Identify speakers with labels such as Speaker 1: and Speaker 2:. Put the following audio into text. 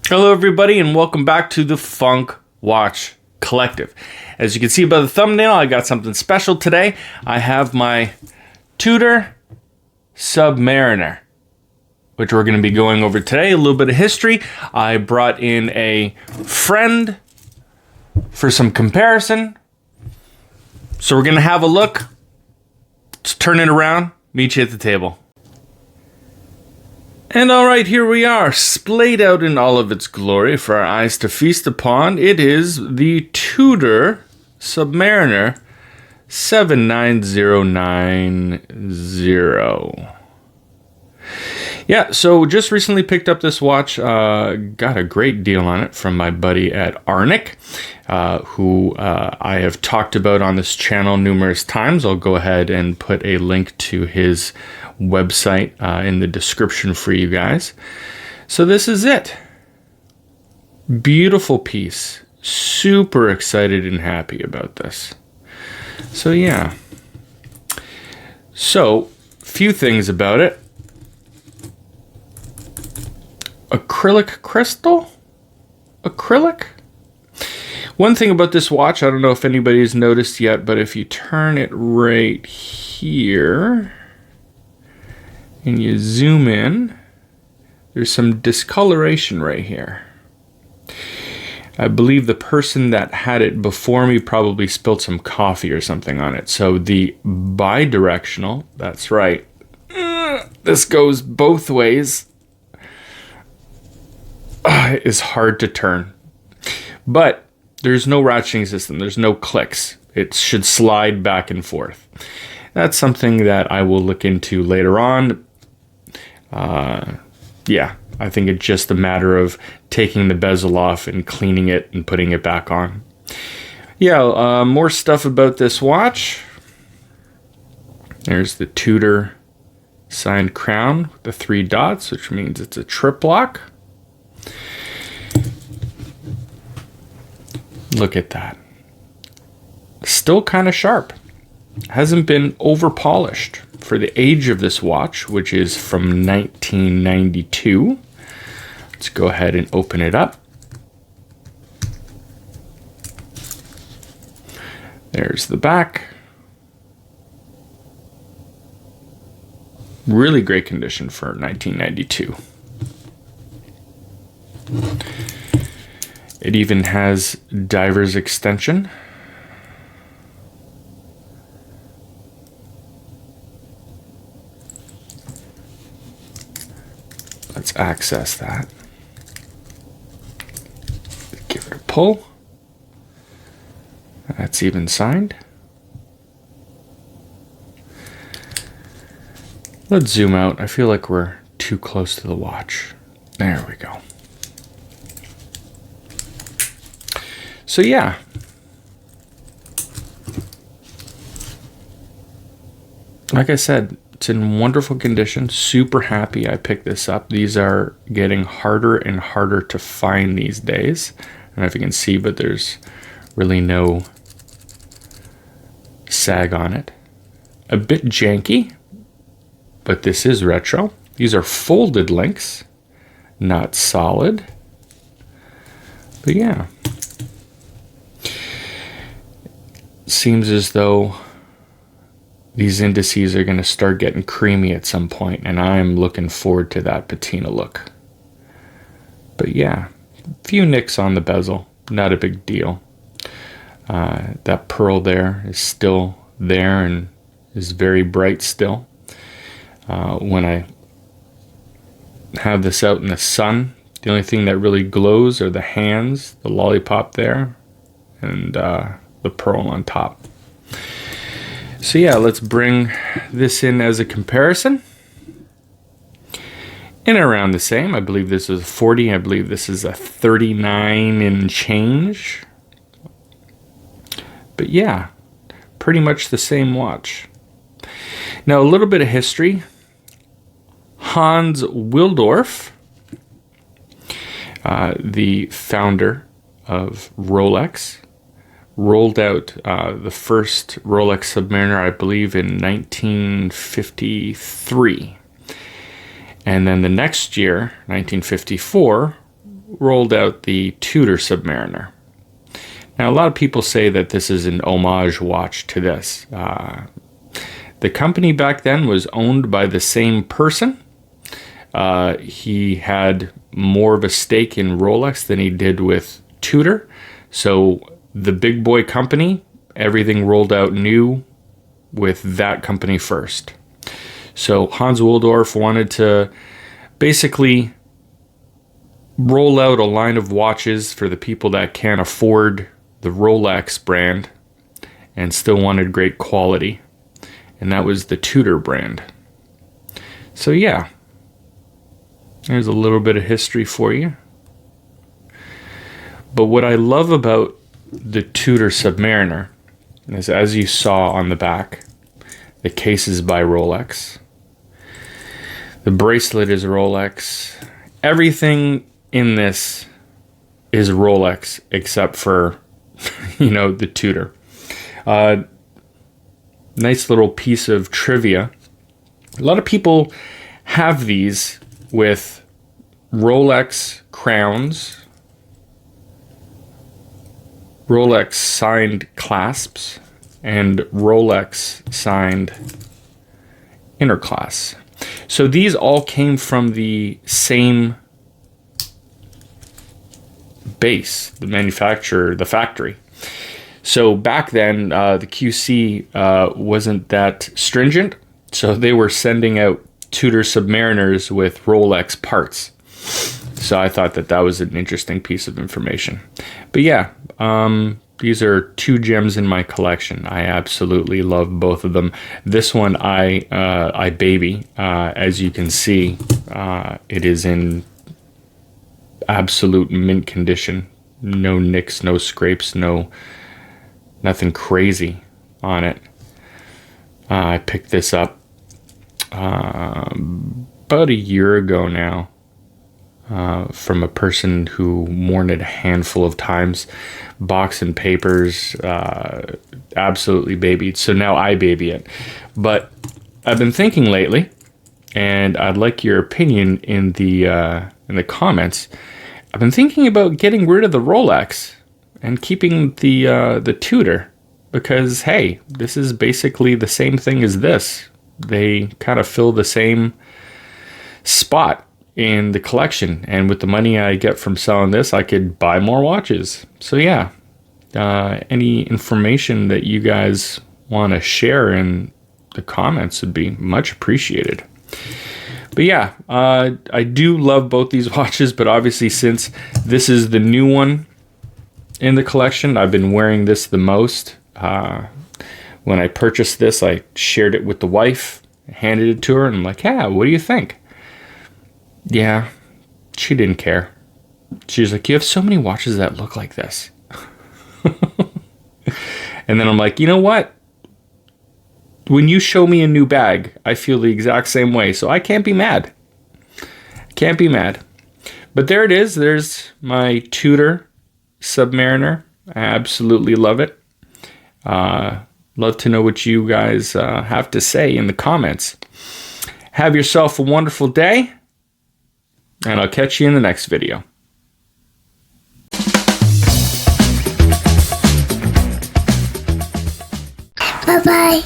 Speaker 1: Hello everybody and welcome back to the Funk Watch Collective. As you can see by the thumbnail, I got something special today. I have my Tudor Submariner, which we're going to be going over today. A little bit of history. I brought in a friend for some comparison. So we're going to have a look. Let's turn it around. Meet you at the table. And alright, here we are, splayed out in all of its glory for our eyes to feast upon. It is the Tudor Submariner 79090. Yeah, so just recently picked up this watch, got a great deal on it from my buddy at Arnick, who I have talked about on this channel numerous times. I'll go ahead and put a link to his website in the description for you guys. So this is it. Beautiful piece. Super excited and happy about this. So yeah. So, few things about it. Acrylic crystal? Acrylic? One thing about this watch, I don't know if anybody's noticed yet, but if you turn it right here and you zoom in, there's some discoloration right here. I believe the person that had it before me probably spilled some coffee or something on it. So the bidirectional, that's right, this goes both ways, is hard to turn. But there's no ratcheting system, there's no clicks. It should slide back and forth. That's something that I will look into later on. Yeah, I think it's just a matter of taking the bezel off and cleaning it and putting it back on. Yeah, more stuff about this watch. There's the Tudor signed crown with the 3 dots, which means it's a trip lock. Look at that. Still kind of sharp. Hasn't been over polished for the age of this watch, which is from 1992. Let's go ahead and open it up. There's the back. Really great condition for 1992. It even has diver's extension. Let's access that. Give it a pull. That's even signed. Let's zoom out. I feel like we're too close to the watch. There we go. So yeah. Like I said, it's in wonderful condition. Super happy I picked this up. These are getting harder and harder to find these days. I don't know if you can see, but there's really no sag on it. A bit janky, but this is retro. These are folded links, not solid. But yeah. Seems as though these indices are going to start getting creamy at some point, and I'm looking forward to that patina look. But yeah, a few nicks on the bezel, not a big deal. That pearl there is still there and is very bright still. When I have this out in the sun, the only thing that really glows are the hands, the lollipop there, and the pearl on top. So yeah, let's bring this in as a comparison. And around the same, I believe this is 40, I believe this is a 39 and change. But yeah, pretty much the same watch. Now a little bit of history. Hans Willdorf, the founder of Rolex, rolled out the first Rolex Submariner, I believe, in 1953. And then the next year, 1954, rolled out the Tudor Submariner. Now, a lot of people say that this is an homage watch to this. The company back then was owned by the same person. He had more of a stake in Rolex than he did with Tudor. So the big boy company, everything rolled out new with that company first. So Hans Willdorf wanted to basically roll out a line of watches for the people that can't afford the Rolex brand and still wanted great quality. And that was the Tudor brand. So yeah, there's a little bit of history for you. But what I love about the Tudor Submariner is, as you saw on the back, the case is by Rolex. The bracelet is Rolex. Everything in this is Rolex except for, the Tudor. Nice little piece of trivia. A lot of people have these with Rolex crowns, Rolex signed clasps, and Rolex signed interclasp. So these all came from the same base, the manufacturer, the factory. So back then, the QC wasn't that stringent, so they were sending out Tudor Submariners with Rolex parts. So I thought that was an interesting piece of information. But yeah, these are two gems in my collection. I absolutely love both of them. This one I baby. As you can see, it is in absolute mint condition. No nicks, no scrapes, nothing crazy on it. I picked this up about a year ago now from a person who worn it a handful of times. Box and papers, absolutely babied. So now I baby it. But I've been thinking lately, and I'd like your opinion in the comments. I've been thinking about getting rid of the Rolex and keeping the Tudor, because hey, this is basically the same thing as this. They kind of fill the same spot in the collection, and with the money I get from selling this, I could buy more watches. So yeah, any information that you guys want to share in the comments would be much appreciated. But yeah, I do love both these watches, but obviously since this is the new one in the collection, I've been wearing this the most. When I purchased this, I shared it with the wife, handed it to her, and I'm like, yeah, what do you think? Yeah, she didn't care. She was like, you have so many watches that look like this. And then I'm like, you know what? When you show me a new bag, I feel the exact same way. So I can't be mad. Can't be mad. But there it is. There's my Tudor Submariner. I absolutely love it. Love to know what you guys have to say in the comments. Have yourself a wonderful day, and I'll catch you in the next video.
Speaker 2: Bye-bye.